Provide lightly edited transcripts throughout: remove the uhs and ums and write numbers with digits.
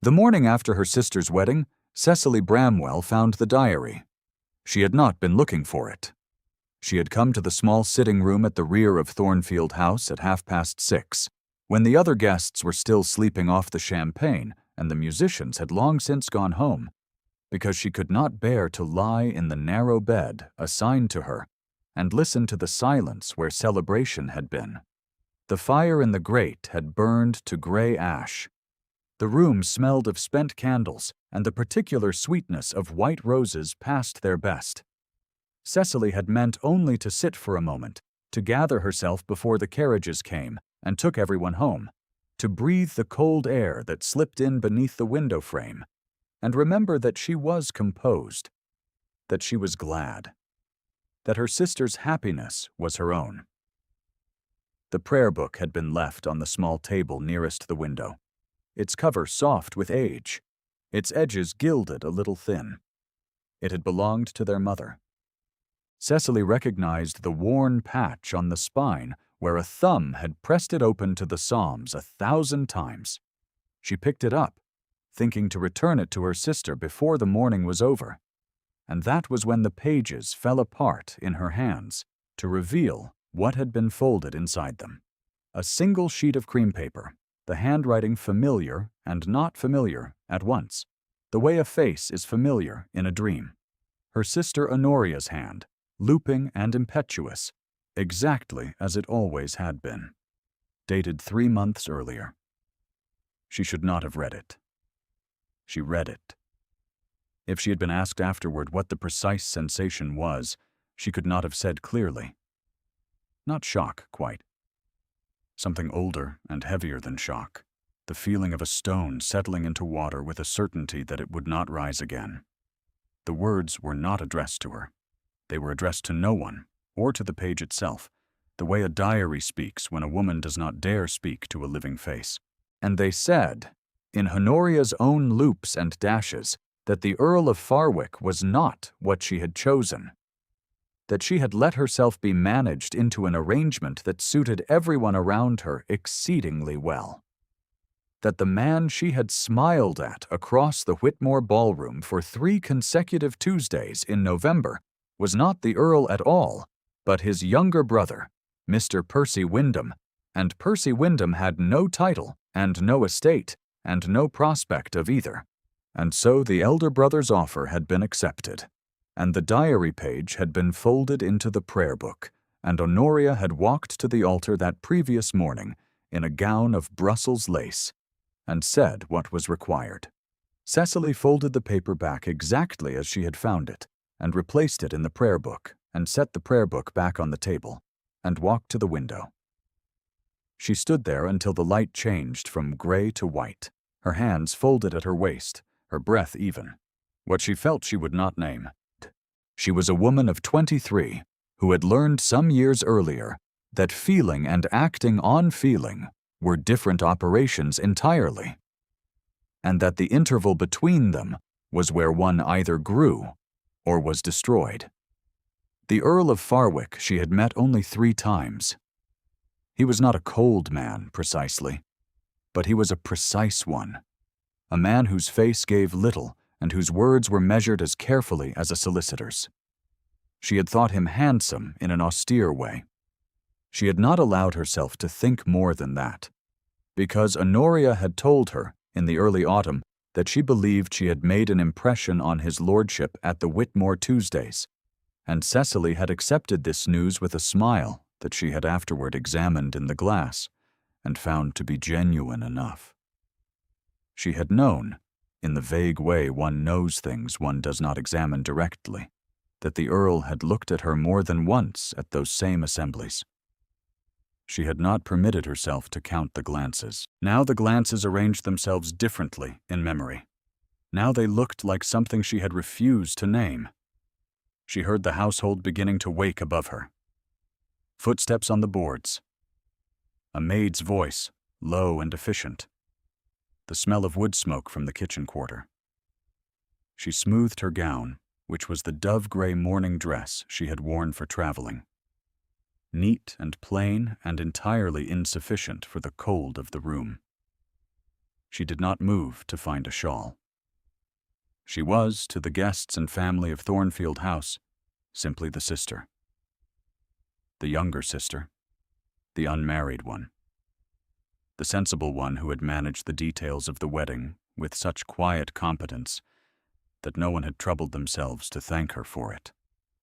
The morning after her sister's wedding, Cecily Bramwell found the diary. She had not been looking for it. She had come to the small sitting room at the rear of Thornfield House at 6:30, when the other guests were still sleeping off the champagne and the musicians had long since gone home, because she could not bear to lie in the narrow bed assigned to her and listen to the silence where celebration had been. The fire in the grate had burned to gray ash. The room smelled of spent candles, and the particular sweetness of white roses past their best. Cecily had meant only to sit for a moment, to gather herself before the carriages came and took everyone home, to breathe the cold air that slipped in beneath the window frame, and remember that she was composed, that she was glad, that her sister's happiness was her own. The prayer book had been left on the small table nearest the window, its cover soft with age, its edges gilded a little thin. It had belonged to their mother. Cecily recognized the worn patch on the spine where a thumb had pressed it open to the Psalms 1,000 times. She picked it up, thinking to return it to her sister before the morning was over, and that was when the pages fell apart in her hands to reveal what had been folded inside them. A single sheet of cream paper, the handwriting familiar and not familiar at once, the way a face is familiar in a dream. Her sister Honoria's hand, looping and impetuous, exactly as it always had been, dated 3 months earlier. She should not have read it. She read it. If she had been asked afterward what the precise sensation was, she could not have said clearly. Not shock, quite. Something older and heavier than shock, the feeling of a stone settling into water with a certainty that it would not rise again. The words were not addressed to her. They were addressed to no one, or to the page itself, the way a diary speaks when a woman does not dare speak to a living face. And they said, in Honoria's own loops and dashes, that the Earl of Farwick was not what she had chosen, that she had let herself be managed into an arrangement that suited everyone around her exceedingly well, that the man she had smiled at across the Whitmore Ballroom for 3 consecutive Tuesdays in November was not the Earl at all, but his younger brother, Mr. Percy Wyndham, and Percy Wyndham had no title and no estate and no prospect of either. And so the elder brother's offer had been accepted, and the diary page had been folded into the prayer book, and Honoria had walked to the altar that previous morning in a gown of Brussels lace, and said what was required. Cecily folded the paper back exactly as she had found it, and replaced it in the prayer book, and set the prayer book back on the table, and walked to the window. She stood there until the light changed from gray to white, her hands folded at her waist, her breath even. What she felt she would not name. She was a woman of 23 who had learned some years earlier that feeling and acting on feeling were different operations entirely, and that the interval between them was where one either grew or was destroyed. The Earl of Farwick she had met only 3 times. He was not a cold man, precisely, but he was a precise one, a man whose face gave little and whose words were measured as carefully as a solicitor's. She had thought him handsome in an austere way. She had not allowed herself to think more than that, because Honoria had told her in the early autumn that she believed she had made an impression on his lordship at the Whitmore Tuesdays, and Cecily had accepted this news with a smile that she had afterward examined in the glass and found to be genuine enough. She had known, in the vague way one knows things one does not examine directly, that the Earl had looked at her more than once at those same assemblies. She had not permitted herself to count the glances. Now the glances arranged themselves differently in memory. Now they looked like something she had refused to name. She heard the household beginning to wake above her. Footsteps on the boards. A maid's voice, low and efficient. The smell of wood smoke from the kitchen quarter. She smoothed her gown, which was the dove-gray morning dress she had worn for traveling. Neat and plain and entirely insufficient for the cold of the room. She did not move to find a shawl. She was, to the guests and family of Thornfield House, simply the sister. The younger sister, the unmarried one. The sensible one who had managed the details of the wedding with such quiet competence that no one had troubled themselves to thank her for it.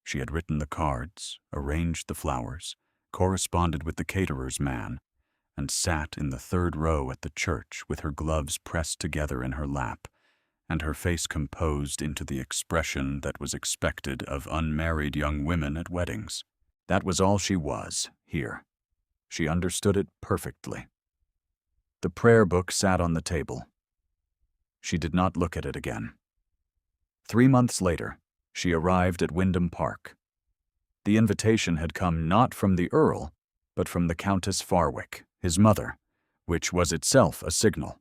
She had written the cards, arranged the flowers, corresponded with the caterer's man, and sat in the third row at the church with her gloves pressed together in her lap, and her face composed into the expression that was expected of unmarried young women at weddings. That was all she was, here. She understood it perfectly. The prayer book sat on the table. She did not look at it again. 3 months later, she arrived at Wyndham Park. The invitation had come not from the Earl, but from the Countess Farwick, his mother, which was itself a signal.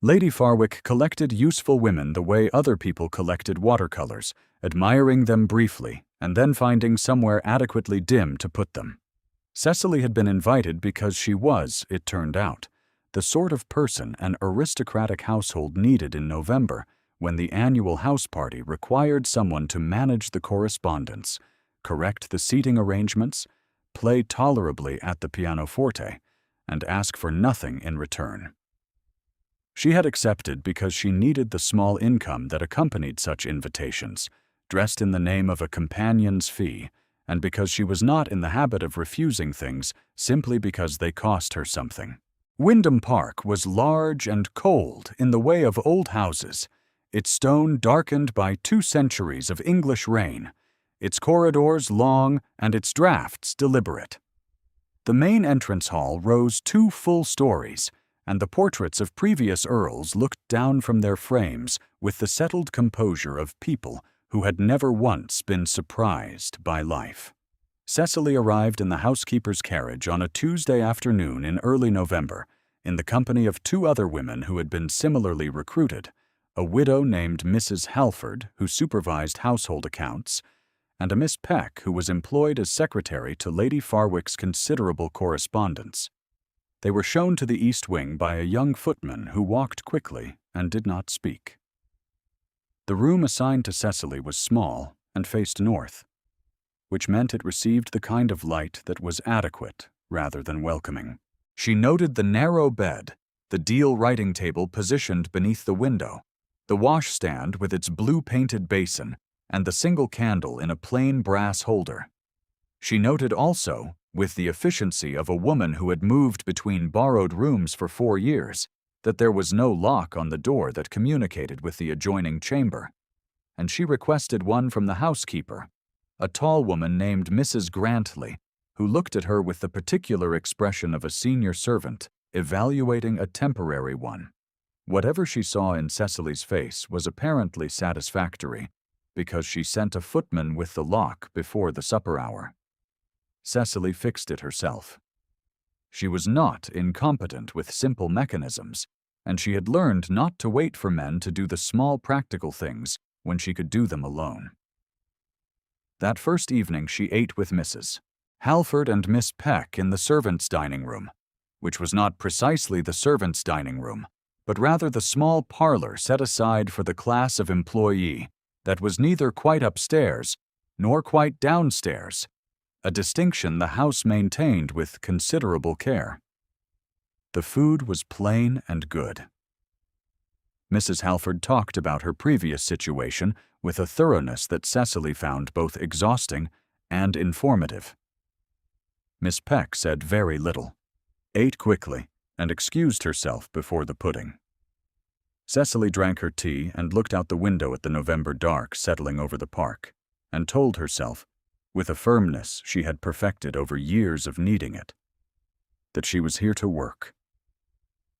Lady Farwick collected useful women the way other people collected watercolors, admiring them briefly and then finding somewhere adequately dim to put them. Cecily had been invited because she was, it turned out, the sort of person an aristocratic household needed in November, when the annual house party required someone to manage the correspondence, correct the seating arrangements, play tolerably at the pianoforte, and ask for nothing in return. She had accepted because she needed the small income that accompanied such invitations, dressed in the name of a companion's fee, and because she was not in the habit of refusing things simply because they cost her something. Wyndham Park was large and cold in the way of old houses, its stone darkened by 2 centuries of English rain, its corridors long and its draughts deliberate. The main entrance hall rose 2 full stories, and the portraits of previous earls looked down from their frames with the settled composure of people who had never once been surprised by life. Cecily arrived in the housekeeper's carriage on a Tuesday afternoon in early November, in the company of 2 other women who had been similarly recruited, a widow named Mrs. Halford, who supervised household accounts, and a Miss Peck, who was employed as secretary to Lady Farwick's considerable correspondence. They were shown to the east wing by a young footman who walked quickly and did not speak. The room assigned to Cecily was small and faced north, which meant it received the kind of light that was adequate rather than welcoming. She noted the narrow bed, the deal writing table positioned beneath the window, the washstand with its blue-painted basin, and the single candle in a plain brass holder. She noted also, with the efficiency of a woman who had moved between borrowed rooms for 4 years, that there was no lock on the door that communicated with the adjoining chamber, and she requested one from the housekeeper, a tall woman named Mrs. Grantley, who looked at her with the particular expression of a senior servant evaluating a temporary one. Whatever she saw in Cecily's face was apparently satisfactory, because she sent a footman with the lock before the supper hour. Cecily fixed it herself. She was not incompetent with simple mechanisms, and she had learned not to wait for men to do the small practical things when she could do them alone. That first evening she ate with Mrs. Halford and Miss Peck in the servants' dining room, which was not precisely the servants' dining room, but rather the small parlor set aside for the class of employee that was neither quite upstairs nor quite downstairs, a distinction the house maintained with considerable care. The food was plain and good. Mrs. Halford talked about her previous situation with a thoroughness that Cecily found both exhausting and informative. Miss Peck said very little, ate quickly, and excused herself before the pudding. Cecily drank her tea and looked out the window at the November dark settling over the park, and told herself, with a firmness she had perfected over years of needing it, that she was here to work,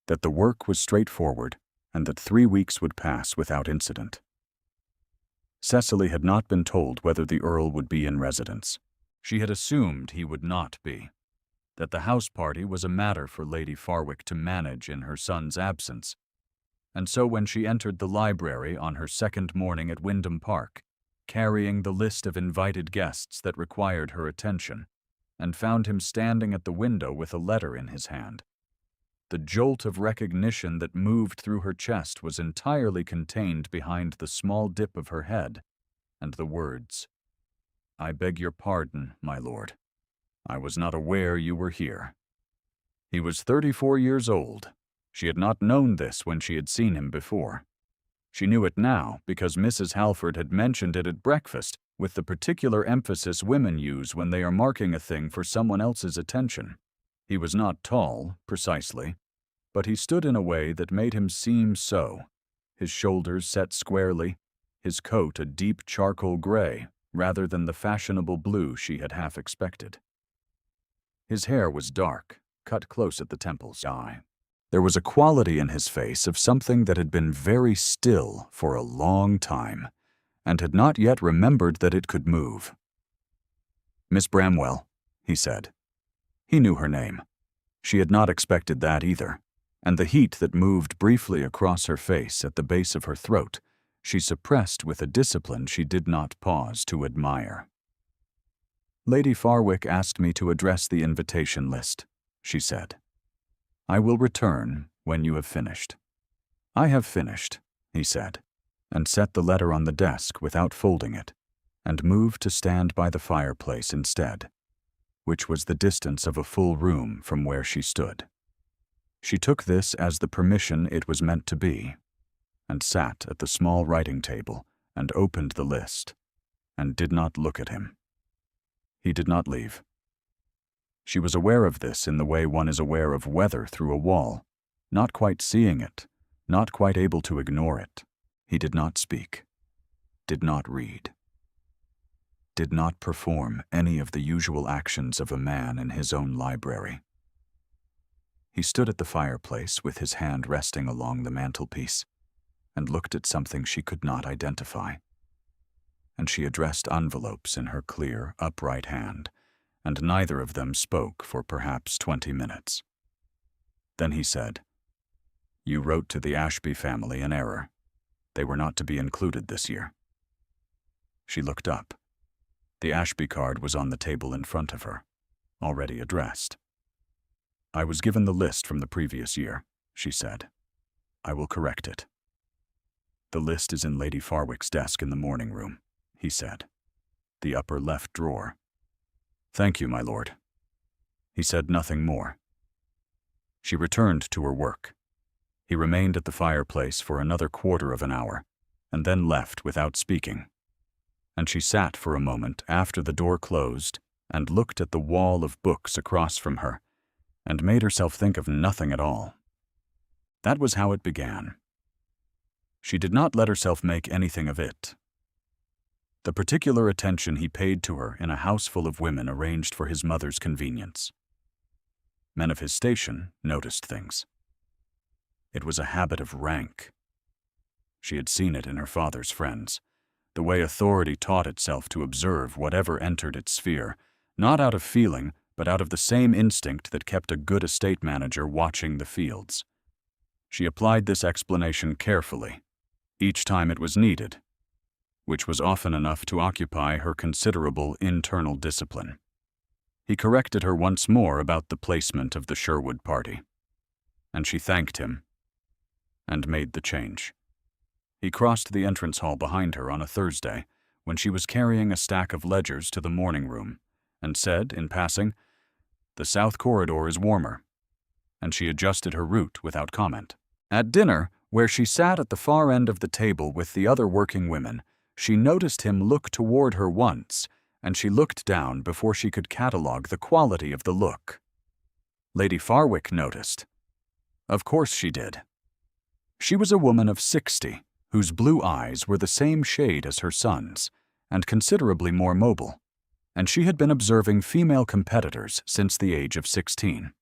that the work was straightforward, and that 3 weeks would pass without incident. Cecily had not been told whether the Earl would be in residence. She had assumed he would not be, that the house party was a matter for Lady Farwick to manage in her son's absence, and so when she entered the library on her second morning at Wyndham Park, carrying the list of invited guests that required her attention, and found him standing at the window with a letter in his hand, The jolt of recognition that moved through her chest was entirely contained behind the small dip of her head, and the words, "I beg your pardon, my lord. I was not aware you were here." He was 34 years old. She had not known this when she had seen him before. She knew it now because Mrs. Halford had mentioned it at breakfast with the particular emphasis women use when they are marking a thing for someone else's attention. He was not tall, precisely, but he stood in a way that made him seem so, his shoulders set squarely, his coat a deep charcoal gray rather than the fashionable blue she had half expected. His hair was dark, cut close at the temples. There was a quality in his face of something that had been very still for a long time, and had not yet remembered that it could move. "Miss Bramwell," he said. He knew her name. She had not expected that either, and the heat that moved briefly across her face at the base of her throat she suppressed with a discipline she did not pause to admire. "Lady Farwick asked me to address the invitation list," she said. "I will return when you have finished." "I have finished," he said, and set the letter on the desk without folding it, and moved to stand by the fireplace instead, which was the distance of a full room from where she stood. She took this as the permission it was meant to be, and sat at the small writing table and opened the list, and did not look at him. He did not leave. She was aware of this in the way one is aware of weather through a wall, not quite seeing it, not quite able to ignore it. He did not speak, did not read, did not perform any of the usual actions of a man in his own library. He stood at the fireplace with his hand resting along the mantelpiece and looked at something she could not identify. And she addressed envelopes in her clear, upright hand, and neither of them spoke for perhaps 20 minutes. Then he said, "You wrote to the Ashby family in error. They were not to be included this year." She looked up. The Ashby card was on the table in front of her, already addressed. "I was given the list from the previous year," she said. "I will correct it." "The list is in Lady Farwick's desk in the morning room," he said. "The upper left drawer." "Thank you, my lord." He said nothing more. She returned to her work. He remained at the fireplace for another quarter of an hour, and then left without speaking. And she sat for a moment after the door closed and looked at the wall of books across from her, and made herself think of nothing at all. That was how it began. She did not let herself make anything of it. The particular attention he paid to her in a house full of women arranged for his mother's convenience. Men of his station noticed things. It was a habit of rank. She had seen it in her father's friends, the way authority taught itself to observe whatever entered its sphere, not out of feeling, but out of the same instinct that kept a good estate manager watching the fields. She applied this explanation carefully, each time it was needed, which was often enough to occupy her considerable internal discipline. He corrected her once more about the placement of the Sherwood party, and she thanked him and made the change. He crossed the entrance hall behind her on a Thursday when she was carrying a stack of ledgers to the morning room, and said, in passing, "The south corridor is warmer," and she adjusted her route without comment. At dinner, where she sat at the far end of the table with the other working women, she noticed him look toward her once, and she looked down before she could catalogue the quality of the look. Lady Farwick noticed. Of course she did. She was a woman of 60, whose blue eyes were the same shade as her son's, and considerably more mobile, and she had been observing female competitors since the age of 16.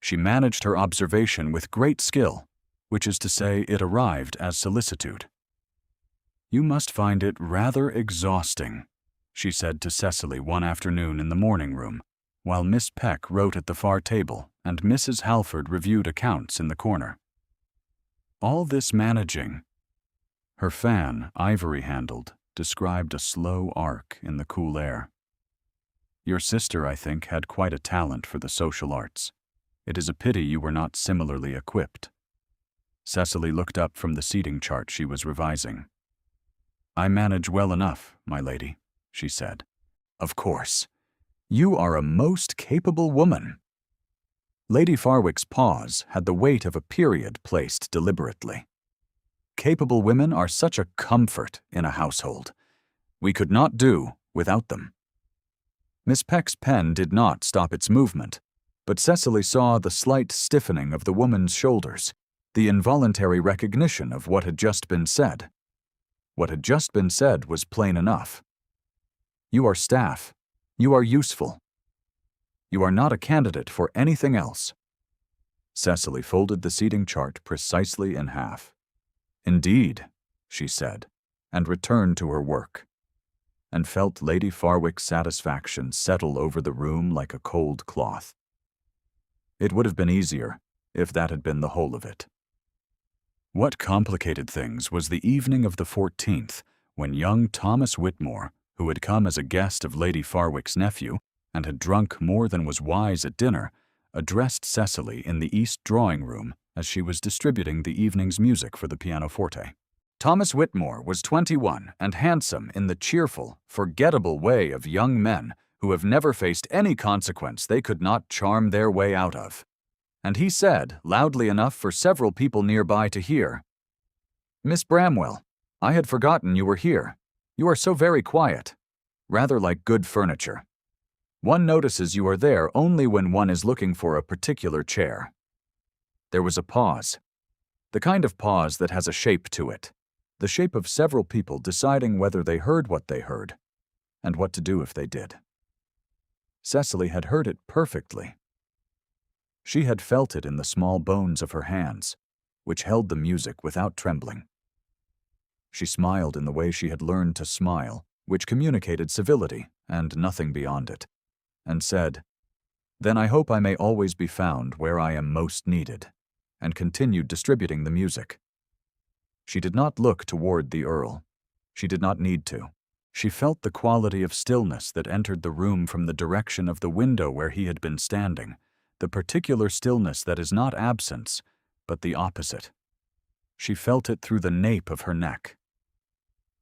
She managed her observation with great skill, which is to say it arrived as solicitude. "You must find it rather exhausting," she said to Cecily one afternoon in the morning room, while Miss Peck wrote at the far table and Mrs. Halford reviewed accounts in the corner. "All this managing." Her fan, ivory-handled, described a slow arc in the cool air. "Your sister, I think, had quite a talent for the social arts." It is a pity you were not similarly equipped. Cecily looked up from the seating chart she was revising. I manage well enough, my lady, she said. Of course. You are a most capable woman. Lady Farwick's pause had the weight of a period placed deliberately. Capable women are such a comfort in a household. We could not do without them. Miss Peck's pen did not stop its movement, but Cecily saw the slight stiffening of the woman's shoulders, the involuntary recognition of what had just been said. What had just been said was plain enough. You are staff. You are useful. You are not a candidate for anything else. Cecily folded the seating chart precisely in half. Indeed, she said, and returned to her work, and felt Lady Farwick's satisfaction settle over the room like a cold cloth. It would have been easier if that had been the whole of it. What complicated things was the evening of the 14th, when young Thomas Whitmore, who had come as a guest of Lady Farwick's nephew and had drunk more than was wise at dinner, addressed Cecily in the east drawing-room as she was distributing the evening's music for the pianoforte. Thomas Whitmore was 21 and handsome in the cheerful, forgettable way of young men who have never faced any consequence they could not charm their way out of. And he said, loudly enough for several people nearby to hear, Miss Bramwell, I had forgotten you were here. You are so very quiet, rather like good furniture. One notices you are there only when one is looking for a particular chair. There was a pause, the kind of pause that has a shape to it, the shape of several people deciding whether they heard what they heard, and what to do if they did. Cecily had heard it perfectly. She had felt it in the small bones of her hands, which held the music without trembling. She smiled in the way she had learned to smile, which communicated civility and nothing beyond it, and said, Then I hope I may always be found where I am most needed, and continued distributing the music. She did not look toward the Earl. She did not need to. She felt the quality of stillness that entered the room from the direction of the window where he had been standing, the particular stillness that is not absence, but the opposite. She felt it through the nape of her neck.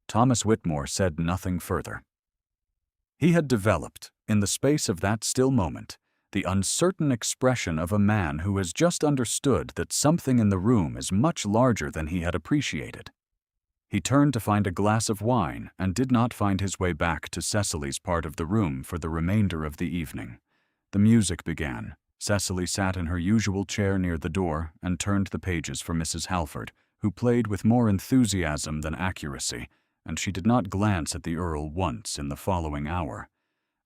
Thomas Whitmore said nothing further. He had developed, in the space of that still moment, the uncertain expression of a man who has just understood that something in the room is much larger than he had appreciated. He turned to find a glass of wine and did not find his way back to Cecily's part of the room for the remainder of the evening. The music began. Cecily sat in her usual chair near the door and turned the pages for Mrs. Halford, who played with more enthusiasm than accuracy, and she did not glance at the Earl once in the following hour,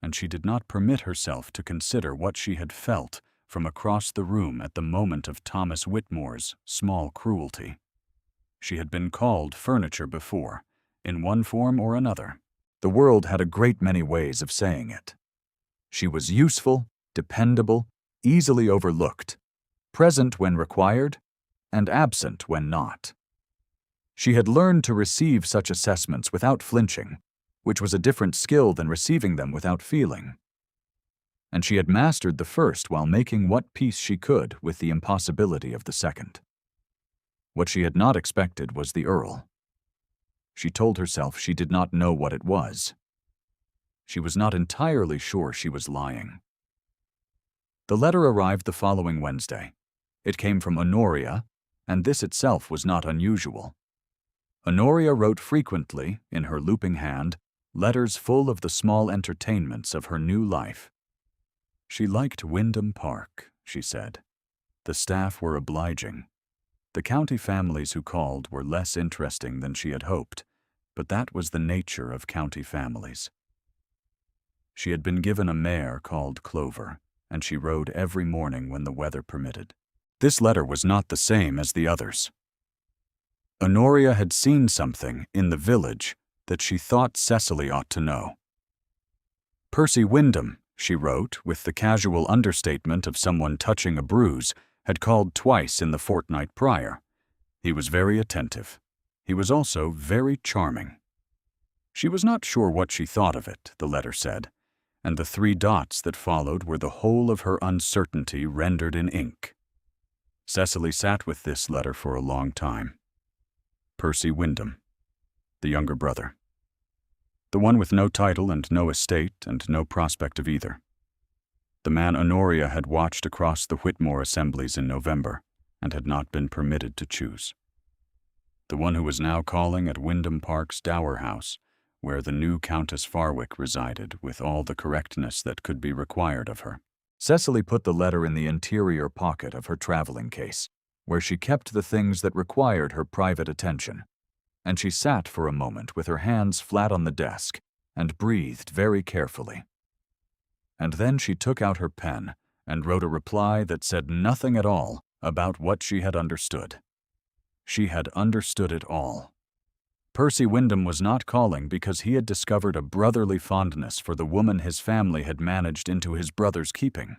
and she did not permit herself to consider what she had felt from across the room at the moment of Thomas Whitmore's small cruelty. She had been called furniture before, in one form or another. The world had a great many ways of saying it. She was useful, dependable, easily overlooked, present when required, and absent when not. She had learned to receive such assessments without flinching, which was a different skill than receiving them without feeling. And she had mastered the first while making what peace she could with the impossibility of the second. What she had not expected was the Earl. She told herself she did not know what it was. She was not entirely sure she was lying. The letter arrived the following Wednesday. It came from Honoria, and this itself was not unusual. Honoria wrote frequently, in her looping hand, letters full of the small entertainments of her new life. She liked Wyndham Park, she said. The staff were obliging. The county families who called were less interesting than she had hoped, but that was the nature of county families. She had been given a mare called Clover, and she rode every morning when the weather permitted. This letter was not the same as the others. Honoria had seen something in the village that she thought Cecily ought to know. Percy Wyndham, she wrote, with the casual understatement of someone touching a bruise, had called twice in the fortnight prior. He was very attentive. He was also very charming. She was not sure what she thought of it, the letter said, and the 3 dots that followed were the whole of her uncertainty rendered in ink. Cecily sat with this letter for a long time. Percy Wyndham, the younger brother. The one with no title and no estate and no prospect of either. The man Honoria had watched across the Whitmore assemblies in November and had not been permitted to choose. The one who was now calling at Wyndham Park's dower house, where the new Countess Farwick resided with all the correctness that could be required of her. Cecily put the letter in the interior pocket of her traveling case, where she kept the things that required her private attention, and she sat for a moment with her hands flat on the desk and breathed very carefully. And then she took out her pen and wrote a reply that said nothing at all about what she had understood. She had understood it all. Percy Wyndham was not calling because he had discovered a brotherly fondness for the woman his family had managed into his brother's keeping.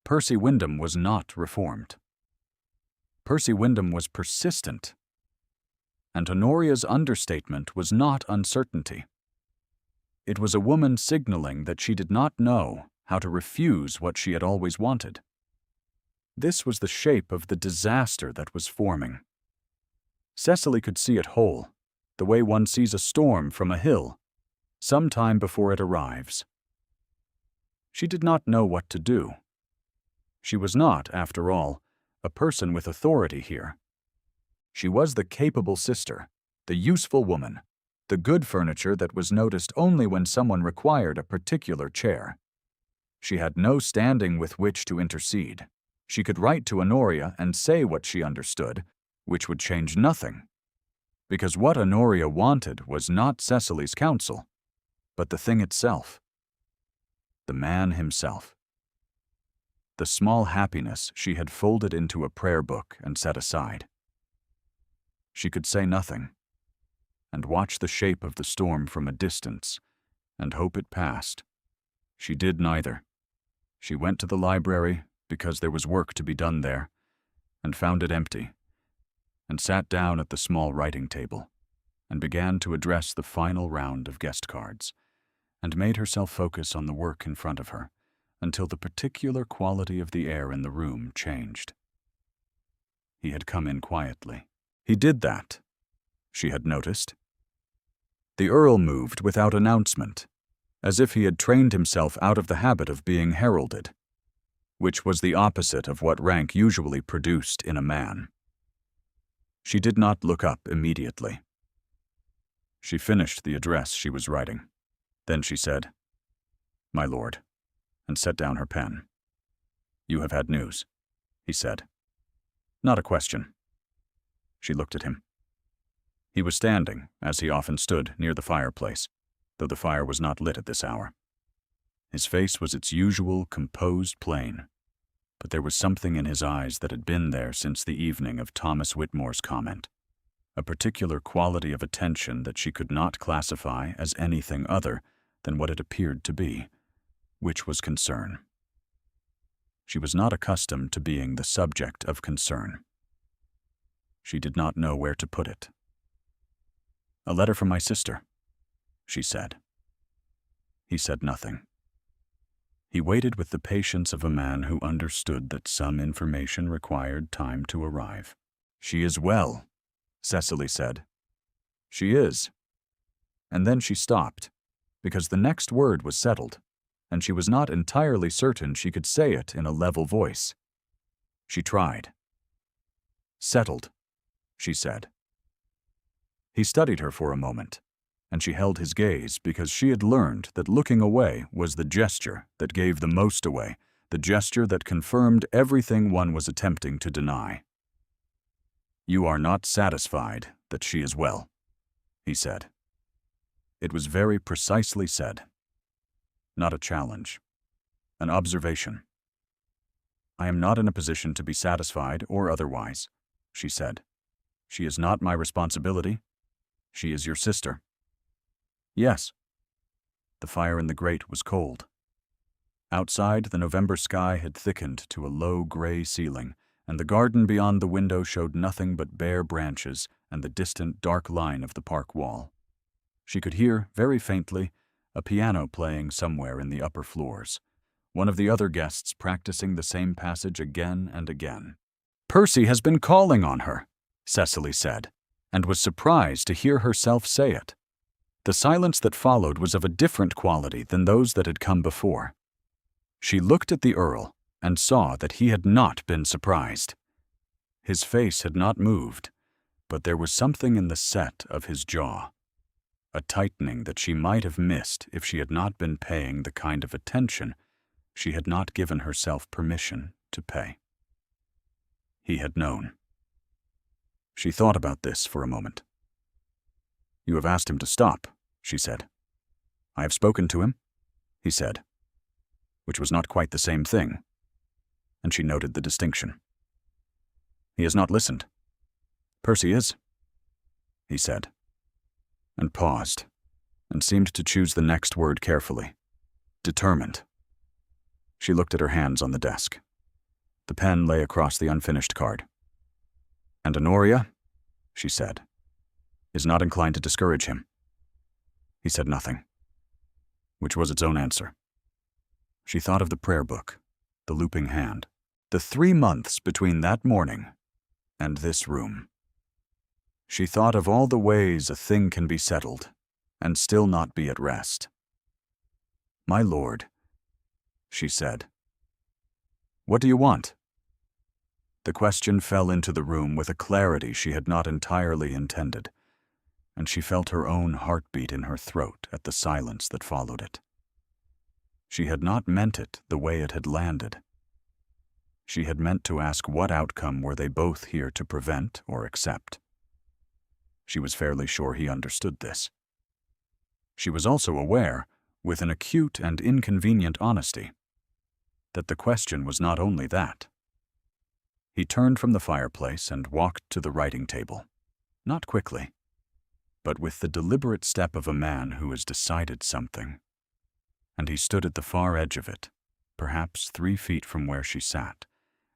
Percy Wyndham was not reformed. Percy Wyndham was persistent. And Honoria's understatement was not uncertainty. It was a woman signaling that she did not know how to refuse what she had always wanted. This was the shape of the disaster that was forming. Cecily could see it whole, the way one sees a storm from a hill, some time before it arrives. She did not know what to do. She was not, after all, a person with authority here. She was the capable sister, the useful woman, the good furniture that was noticed only when someone required a particular chair. She had no standing with which to intercede. She could write to Honoria and say what she understood, which would change nothing, because what Honoria wanted was not Cecily's counsel, but the thing itself. The man himself. The small happiness she had folded into a prayer book and set aside. She could say nothing, and watch the shape of the storm from a distance, and hope it passed. She did neither. She went to the library, because there was work to be done there, and found it empty, and sat down at the small writing table, and began to address the final round of guest cards, and made herself focus on the work in front of her, until the particular quality of the air in the room changed. He had come in quietly. He did that, she had noticed. The Earl moved without announcement, as if he had trained himself out of the habit of being heralded, which was the opposite of what rank usually produced in a man. She did not look up immediately. She finished the address she was writing. Then she said, "My lord," and set down her pen. "You have had news," he said. "Not a question." She looked at him. He was standing, as he often stood, near the fireplace, though the fire was not lit at this hour. His face was its usual, composed plane, but there was something in his eyes that had been there since the evening of Thomas Whitmore's comment, a particular quality of attention that she could not classify as anything other than what it appeared to be, which was concern. She was not accustomed to being the subject of concern. She did not know where to put it. "A letter from my sister," she said. He said nothing. He waited with the patience of a man who understood that some information required time to arrive. "She is well," Cecily said. "She is." And then she stopped, because the next word was settled, and she was not entirely certain she could say it in a level voice. She tried. "Settled," she said. He studied her for a moment, and she held his gaze because she had learned that looking away was the gesture that gave the most away, the gesture that confirmed everything one was attempting to deny. "You are not satisfied that she is well," he said. It was very precisely said. Not a challenge. An observation. "I am not in a position to be satisfied or otherwise," she said. "She is not my responsibility. She is your sister." "Yes." The fire in the grate was cold. Outside, the November sky had thickened to a low gray ceiling, and the garden beyond the window showed nothing but bare branches and the distant dark line of the park wall. She could hear, very faintly, a piano playing somewhere in the upper floors, one of the other guests practicing the same passage again and again. "Percy has been calling on her," Cecily said, and was surprised to hear herself say it. The silence that followed was of a different quality than those that had come before. She looked at the Earl and saw that he had not been surprised. His face had not moved, but there was something in the set of his jaw, a tightening that she might have missed if she had not been paying the kind of attention she had not given herself permission to pay. He had known. She thought about this for a moment. "You have asked him to stop," she said. "I have spoken to him," he said, which was not quite the same thing, and she noted the distinction. "He has not listened." "Percy is," he said, and paused, and seemed to choose the next word carefully. "Determined." She looked at her hands on the desk. The pen lay across the unfinished card. "And Honoria," she said, "is not inclined to discourage him." He said nothing, which was its own answer. She thought of the prayer book, the looping hand, the 3 months between that morning and this room. She thought of all the ways a thing can be settled and still not be at rest. "My lord," she said. "What do you want?" The question fell into the room with a clarity she had not entirely intended, and she felt her own heartbeat in her throat at the silence that followed it. She had not meant it the way it had landed. She had meant to ask what outcome were they both here to prevent or accept. She was fairly sure he understood this. She was also aware, with an acute and inconvenient honesty, that the question was not only that. He turned from the fireplace and walked to the writing table, not quickly, but with the deliberate step of a man who has decided something. And he stood at the far edge of it, perhaps 3 feet from where she sat,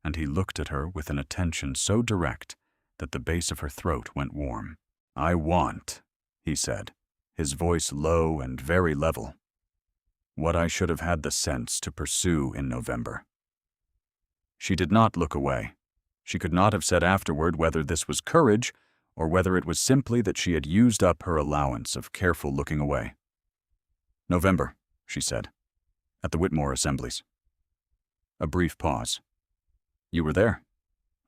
and he looked at her with an attention so direct that the base of her throat went warm. "I want," he said, his voice low and very level, "what I should have had the sense to pursue in November." She did not look away. She could not have said afterward whether this was courage or whether it was simply that she had used up her allowance of careful looking away. "November," she said, "at the Whitmore assemblies." A brief pause. "You were there?"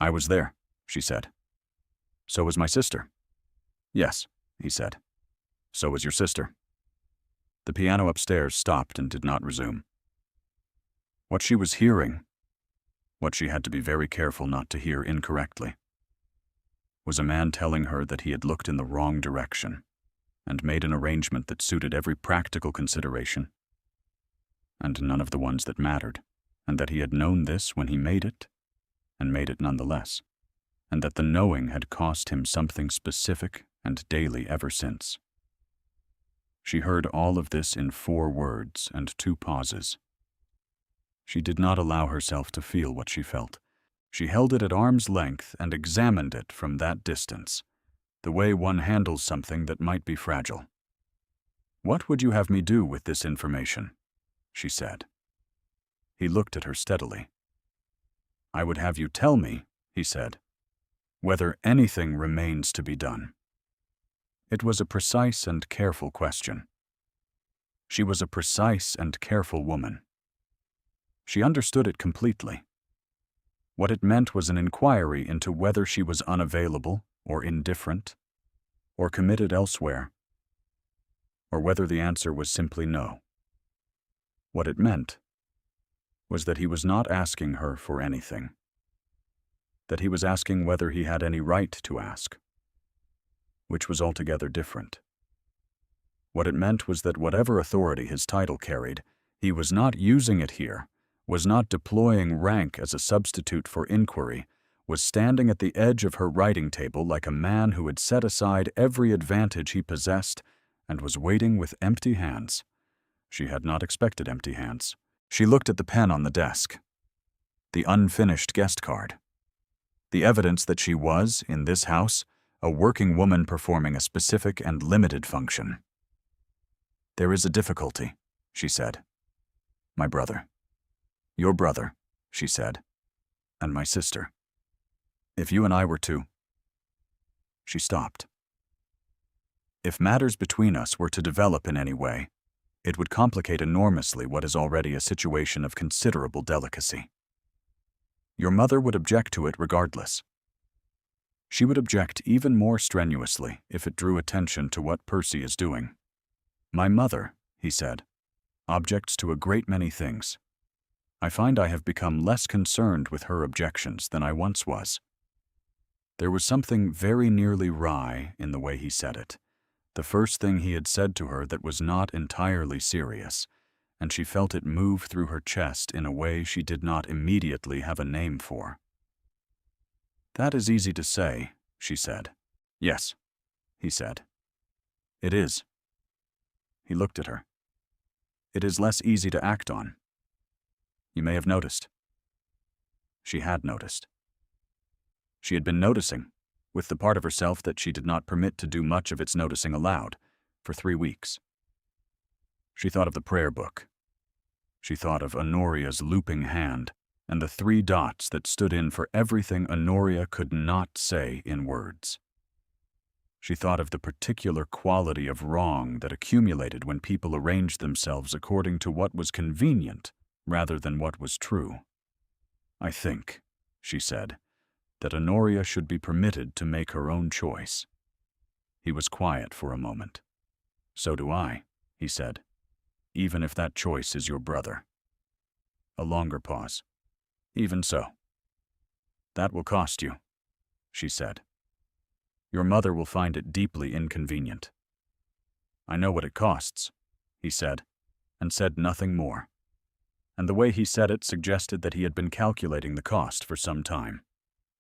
"I was there," she said. "So was my sister." "Yes," he said. "So was your sister." The piano upstairs stopped and did not resume. What she was hearing, what she had to be very careful not to hear incorrectly, was a man telling her that he had looked in the wrong direction and made an arrangement that suited every practical consideration and none of the ones that mattered, and that he had known this when he made it, and made it nonetheless, and that the knowing had cost him something specific and daily ever since. She heard all of this in 4 words and 2 pauses. She did not allow herself to feel what she felt. She held it at arm's length and examined it from that distance, the way one handles something that might be fragile. "What would you have me do with this information?" she said. He looked at her steadily. "I would have you tell me," he said, "whether anything remains to be done." It was a precise and careful question. She was a precise and careful woman. She understood it completely. What it meant was an inquiry into whether she was unavailable or indifferent or committed elsewhere, or whether the answer was simply no. What it meant was that he was not asking her for anything, that he was asking whether he had any right to ask, which was altogether different. What it meant was that whatever authority his title carried, he was not using it here, was not deploying rank as a substitute for inquiry, was standing at the edge of her writing table like a man who had set aside every advantage he possessed and was waiting with empty hands. She had not expected empty hands. She looked at the pen on the desk, the unfinished guest card, the evidence that she was, in this house, a working woman performing a specific and limited function. There is a difficulty, she said. My brother. Your brother, she said, and my sister. If you and I were to... She stopped. If matters between us were to develop in any way, it would complicate enormously what is already a situation of considerable delicacy. Your mother would object to it regardless. She would object even more strenuously if it drew attention to what Percy is doing. My mother, he said, objects to a great many things. I find I have become less concerned with her objections than I once was. There was something very nearly wry in the way he said it, the first thing he had said to her that was not entirely serious, and she felt it move through her chest in a way she did not immediately have a name for. That is easy to say, she said. Yes, he said. It is. He looked at her. It is less easy to act on. You may have noticed. She had noticed. She had been noticing, with the part of herself that she did not permit to do much of its noticing aloud, for 3 weeks. She thought of the prayer book. She thought of Honoria's looping hand and the 3 dots that stood in for everything Honoria could not say in words. She thought of the particular quality of wrong that accumulated when people arranged themselves according to what was convenient rather than what was true. I think, she said, that Honoria should be permitted to make her own choice. He was quiet for a moment. So do I, he said, even if that choice is your brother. A longer pause. Even so. That will cost you, she said. Your mother will find it deeply inconvenient. I know what it costs, he said, and said nothing more. And the way he said it suggested that he had been calculating the cost for some time.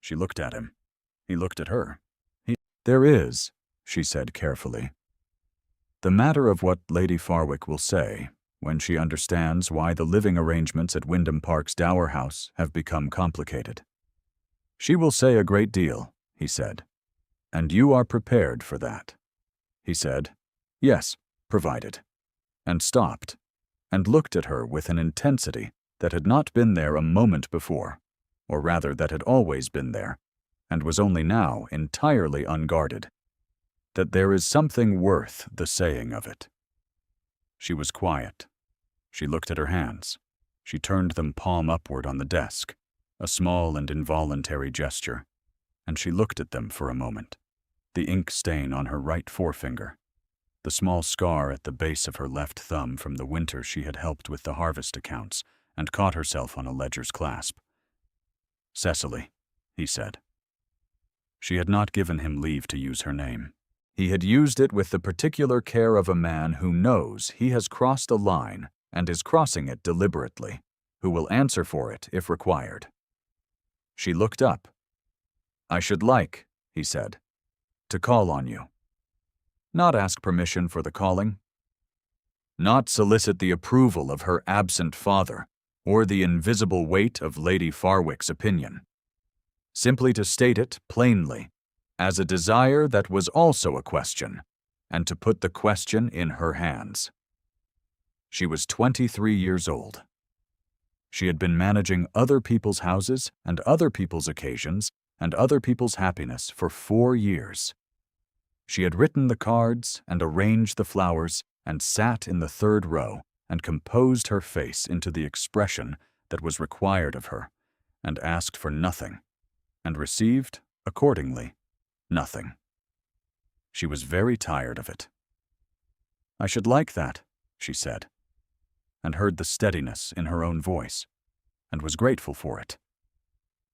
She looked at him. He looked at her. There is, she said carefully, the matter of what Lady Farwick will say when she understands why the living arrangements at Wyndham Park's dower house have become complicated. She will say a great deal, he said, and you are prepared for that. He said, yes, provided, and stopped, and looked at her with an intensity that had not been there a moment before, or rather that had always been there, and was only now entirely unguarded, that there is something worth the saying of it. She was quiet. She looked at her hands. She turned them palm upward on the desk, a small and involuntary gesture, and she looked at them for a moment, the ink stain on her right forefinger, the small scar at the base of her left thumb from the winter she had helped with the harvest accounts, and caught herself on a ledger's clasp. Cecily, he said. She had not given him leave to use her name. He had used it with the particular care of a man who knows he has crossed a line and is crossing it deliberately, who will answer for it if required. She looked up. I should like, he said, to call on you. Not ask permission for the calling. Not solicit the approval of her absent father or the invisible weight of Lady Farwick's opinion. Simply to state it plainly, as a desire that was also a question, and to put the question in her hands. She was 23 years old. She had been managing other people's houses and other people's occasions and other people's happiness for 4 years. She had written the cards and arranged the flowers and sat in the 3rd row and composed her face into the expression that was required of her, and asked for nothing, and received, accordingly, nothing. She was very tired of it. I should like that, she said, and heard the steadiness in her own voice, and was grateful for it.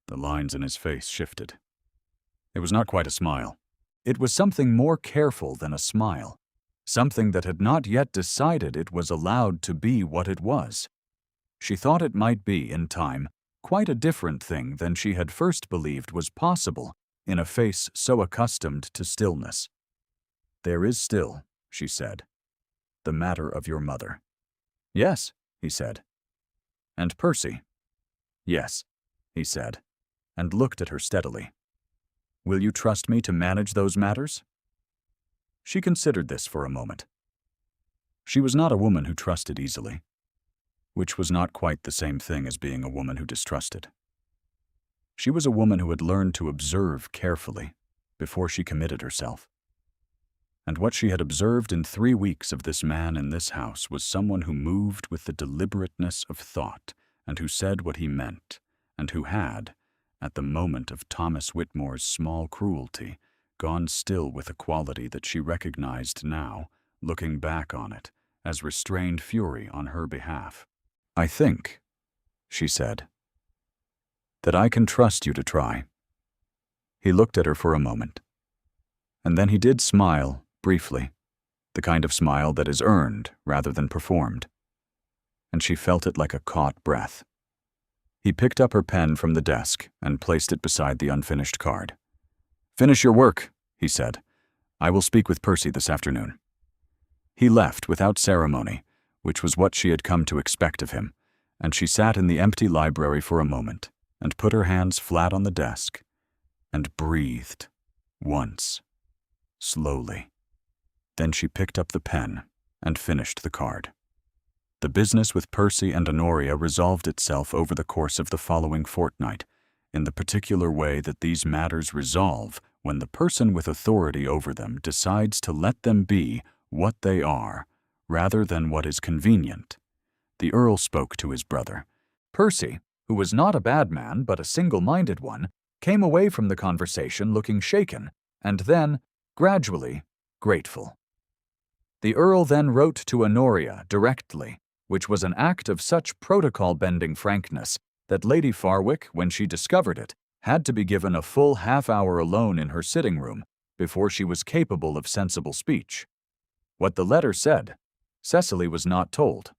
The lines in his face shifted. It was not quite a smile. It was something more careful than a smile, something that had not yet decided it was allowed to be what it was. She thought it might be, in time, quite a different thing than she had first believed was possible in a face so accustomed to stillness. There is still, she said, the matter of your mother. Yes, he said. And Percy? Yes, he said, and looked at her steadily. Will you trust me to manage those matters? She considered this for a moment. She was not a woman who trusted easily, which was not quite the same thing as being a woman who distrusted. She was a woman who had learned to observe carefully before she committed herself. And what she had observed in 3 weeks of this man in this house was someone who moved with the deliberateness of thought and who said what he meant, and who had, at the moment of Thomas Whitmore's small cruelty, gone still with a quality that she recognized now, looking back on it, as restrained fury on her behalf. "I think," she said, "that I can trust you to try." He looked at her for a moment, and then he did smile, briefly, the kind of smile that is earned rather than performed, and she felt it like a caught breath. He picked up her pen from the desk and placed it beside the unfinished card. "Finish your work," he said. "I will speak with Percy this afternoon." He left without ceremony, which was what she had come to expect of him, and she sat in the empty library for a moment and put her hands flat on the desk and breathed once, slowly. Then she picked up the pen and finished the card. The business with Percy and Honoria resolved itself over the course of the following fortnight, in the particular way that these matters resolve when the person with authority over them decides to let them be what they are, rather than what is convenient. The Earl spoke to his brother. Percy, who was not a bad man but a single-minded one, came away from the conversation looking shaken, and then, gradually, grateful. The Earl then wrote to Honoria directly, which was an act of such protocol-bending frankness that Lady Farwick, when she discovered it, had to be given a full half-hour alone in her sitting room before she was capable of sensible speech. What the letter said, Cecily was not told.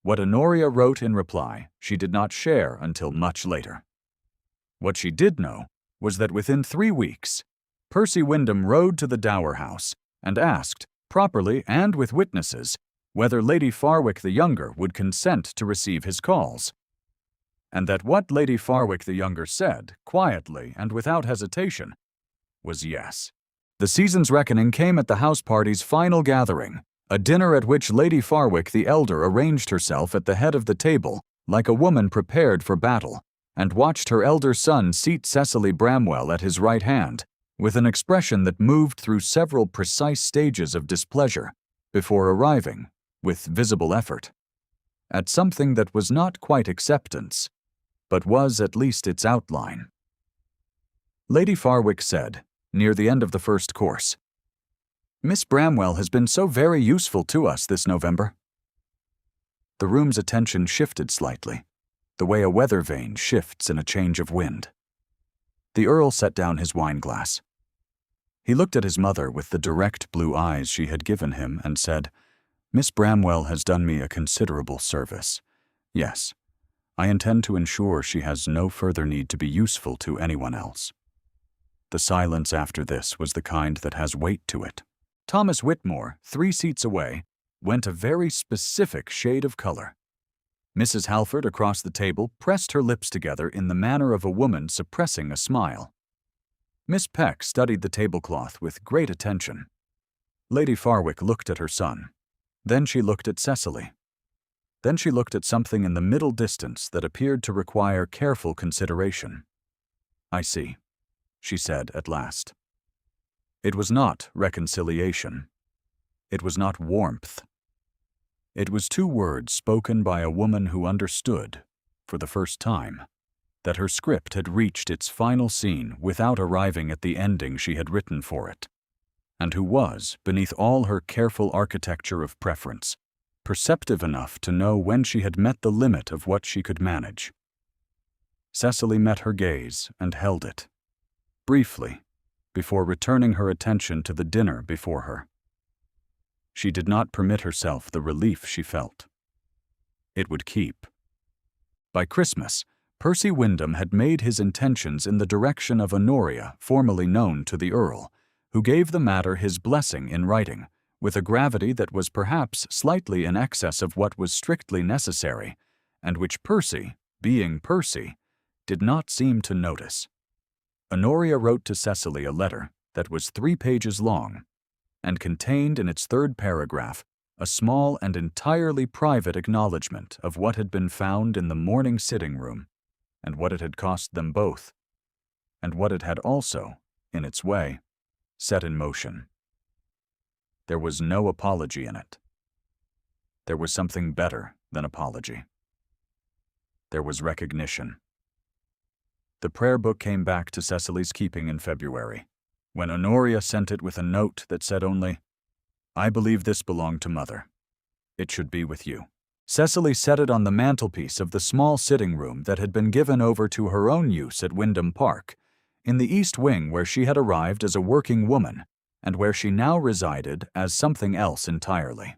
What Honoria wrote in reply, she did not share until much later. What she did know was that within 3 weeks, Percy Wyndham rode to the Dower House and asked, properly and with witnesses, whether Lady Farwick the Younger would consent to receive his calls, and that what Lady Farwick the Younger said, quietly and without hesitation, was yes. The season's reckoning came at the house party's final gathering, a dinner at which Lady Farwick the Elder arranged herself at the head of the table like a woman prepared for battle, and watched her elder son seat Cecily Bramwell at his right hand, with an expression that moved through several precise stages of displeasure, before arriving, with visible effort, at something that was not quite acceptance, but was at least its outline. Lady Farwick said, near the end of the first course, "Miss Bramwell has been so very useful to us this November." The room's attention shifted slightly, the way a weather vane shifts in a change of wind. The Earl set down his wine-glass. He looked at his mother with the direct blue eyes she had given him and said, "Miss Bramwell has done me a considerable service. Yes, I intend to ensure she has no further need to be useful to anyone else." The silence after this was the kind that has weight to it. Thomas Whitmore, 3 seats away, went a very specific shade of color. Mrs. Halford across the table pressed her lips together in the manner of a woman suppressing a smile. Miss Peck studied the tablecloth with great attention. Lady Farwick looked at her son. Then she looked at Cecily. Then she looked at something in the middle distance that appeared to require careful consideration. "I see," she said at last. It was not reconciliation. It was not warmth. It was 2 words spoken by a woman who understood, for the first time, that her script had reached its final scene without arriving at the ending she had written for it, and who was, beneath all her careful architecture of preference, perceptive enough to know when she had met the limit of what she could manage. Cecily met her gaze and held it, briefly, before returning her attention to the dinner before her. She did not permit herself the relief she felt. It would keep. By Christmas, Percy Wyndham had made his intentions in the direction of Honoria formally known to the Earl, who gave the matter his blessing in writing, with a gravity that was perhaps slightly in excess of what was strictly necessary, and which Percy, being Percy, did not seem to notice. Honoria wrote to Cecily a letter that was 3 pages long, and contained in its 3rd paragraph a small and entirely private acknowledgment of what had been found in the morning sitting room, and what it had cost them both, and what it had also, in its way, set in motion. There was no apology in it. There was something better than apology. There was recognition. The prayer book came back to Cecily's keeping in February, when Honoria sent it with a note that said only, "I believe this belonged to Mother. It should be with you." Cecily set it on the mantelpiece of the small sitting room that had been given over to her own use at Wyndham Park, in the East Wing where she had arrived as a working woman, and where she now resided as something else entirely.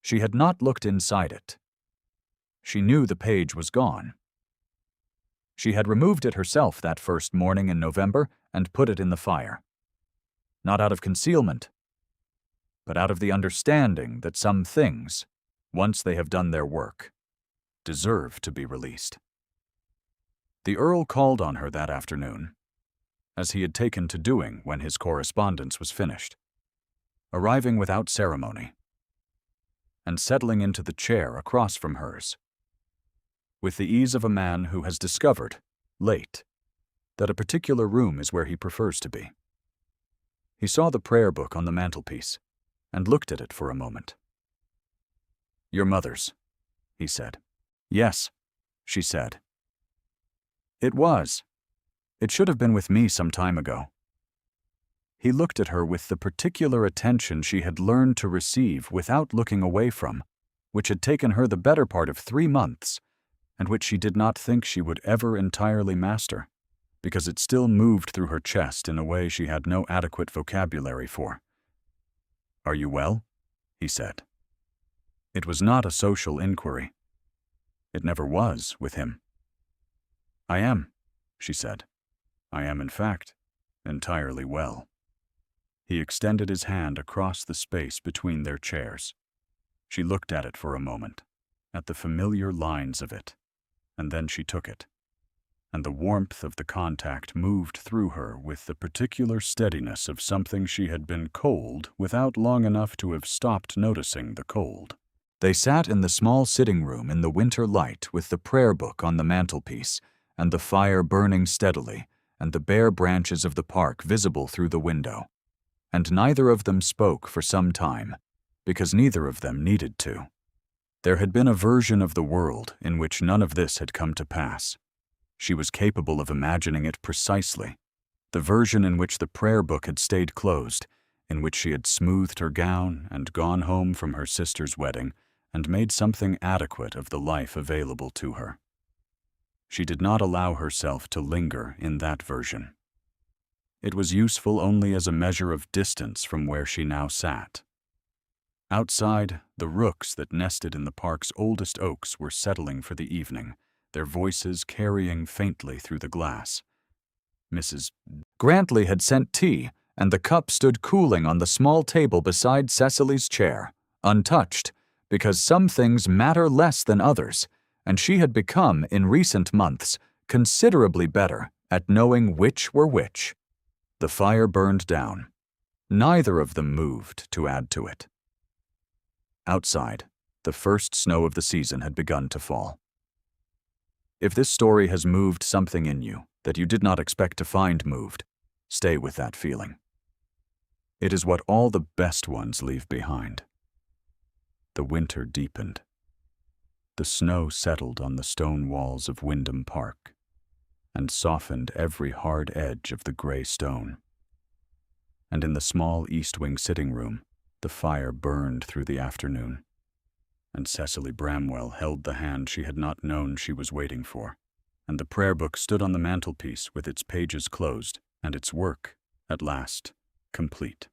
She had not looked inside it. She knew the page was gone. She had removed it herself that first morning in November and put it in the fire. Not out of concealment, but out of the understanding that some things, once they have done their work, deserve to be released. The Earl called on her that afternoon, as he had taken to doing when his correspondence was finished, arriving without ceremony, and settling into the chair across from hers, with the ease of a man who has discovered, late, that a particular room is where he prefers to be. He saw the prayer book on the mantelpiece, and looked at it for a moment. "Your mother's," he said. "Yes," she said. "It was. It should have been with me some time ago." He looked at her with the particular attention she had learned to receive without looking away from, which had taken her the better part of 3 months, and which she did not think she would ever entirely master, because it still moved through her chest in a way she had no adequate vocabulary for. "Are you well?" he said. It was not a social inquiry. It never was with him. "I am," she said. "I am, in fact, entirely well." He extended his hand across the space between their chairs. She looked at it for a moment, at the familiar lines of it, and then she took it, and the warmth of the contact moved through her with the particular steadiness of something she had been cold without long enough to have stopped noticing the cold. They sat in the small sitting room in the winter light with the prayer book on the mantelpiece, and the fire burning steadily, and the bare branches of the park visible through the window. And neither of them spoke for some time, because neither of them needed to. There had been a version of the world in which none of this had come to pass. She was capable of imagining it precisely, the version in which the prayer book had stayed closed, in which she had smoothed her gown and gone home from her sister's wedding and made something adequate of the life available to her. She did not allow herself to linger in that version. It was useful only as a measure of distance from where she now sat. Outside, the rooks that nested in the park's oldest oaks were settling for the evening, their voices carrying faintly through the glass. Mrs. Grantley had sent tea, and the cup stood cooling on the small table beside Cecily's chair, untouched, because some things matter less than others, and she had become, in recent months, considerably better at knowing which were which. The fire burned down. Neither of them moved to add to it. Outside, the first snow of the season had begun to fall. If this story has moved something in you that you did not expect to find moved, stay with that feeling. It is what all the best ones leave behind. The winter deepened. The snow settled on the stone walls of Wyndham Park and softened every hard edge of the gray stone. And in the small East Wing sitting room, the fire burned through the afternoon, and Cecily Bramwell held the hand she had not known she was waiting for, and the prayer book stood on the mantelpiece with its pages closed and its work, at last, complete.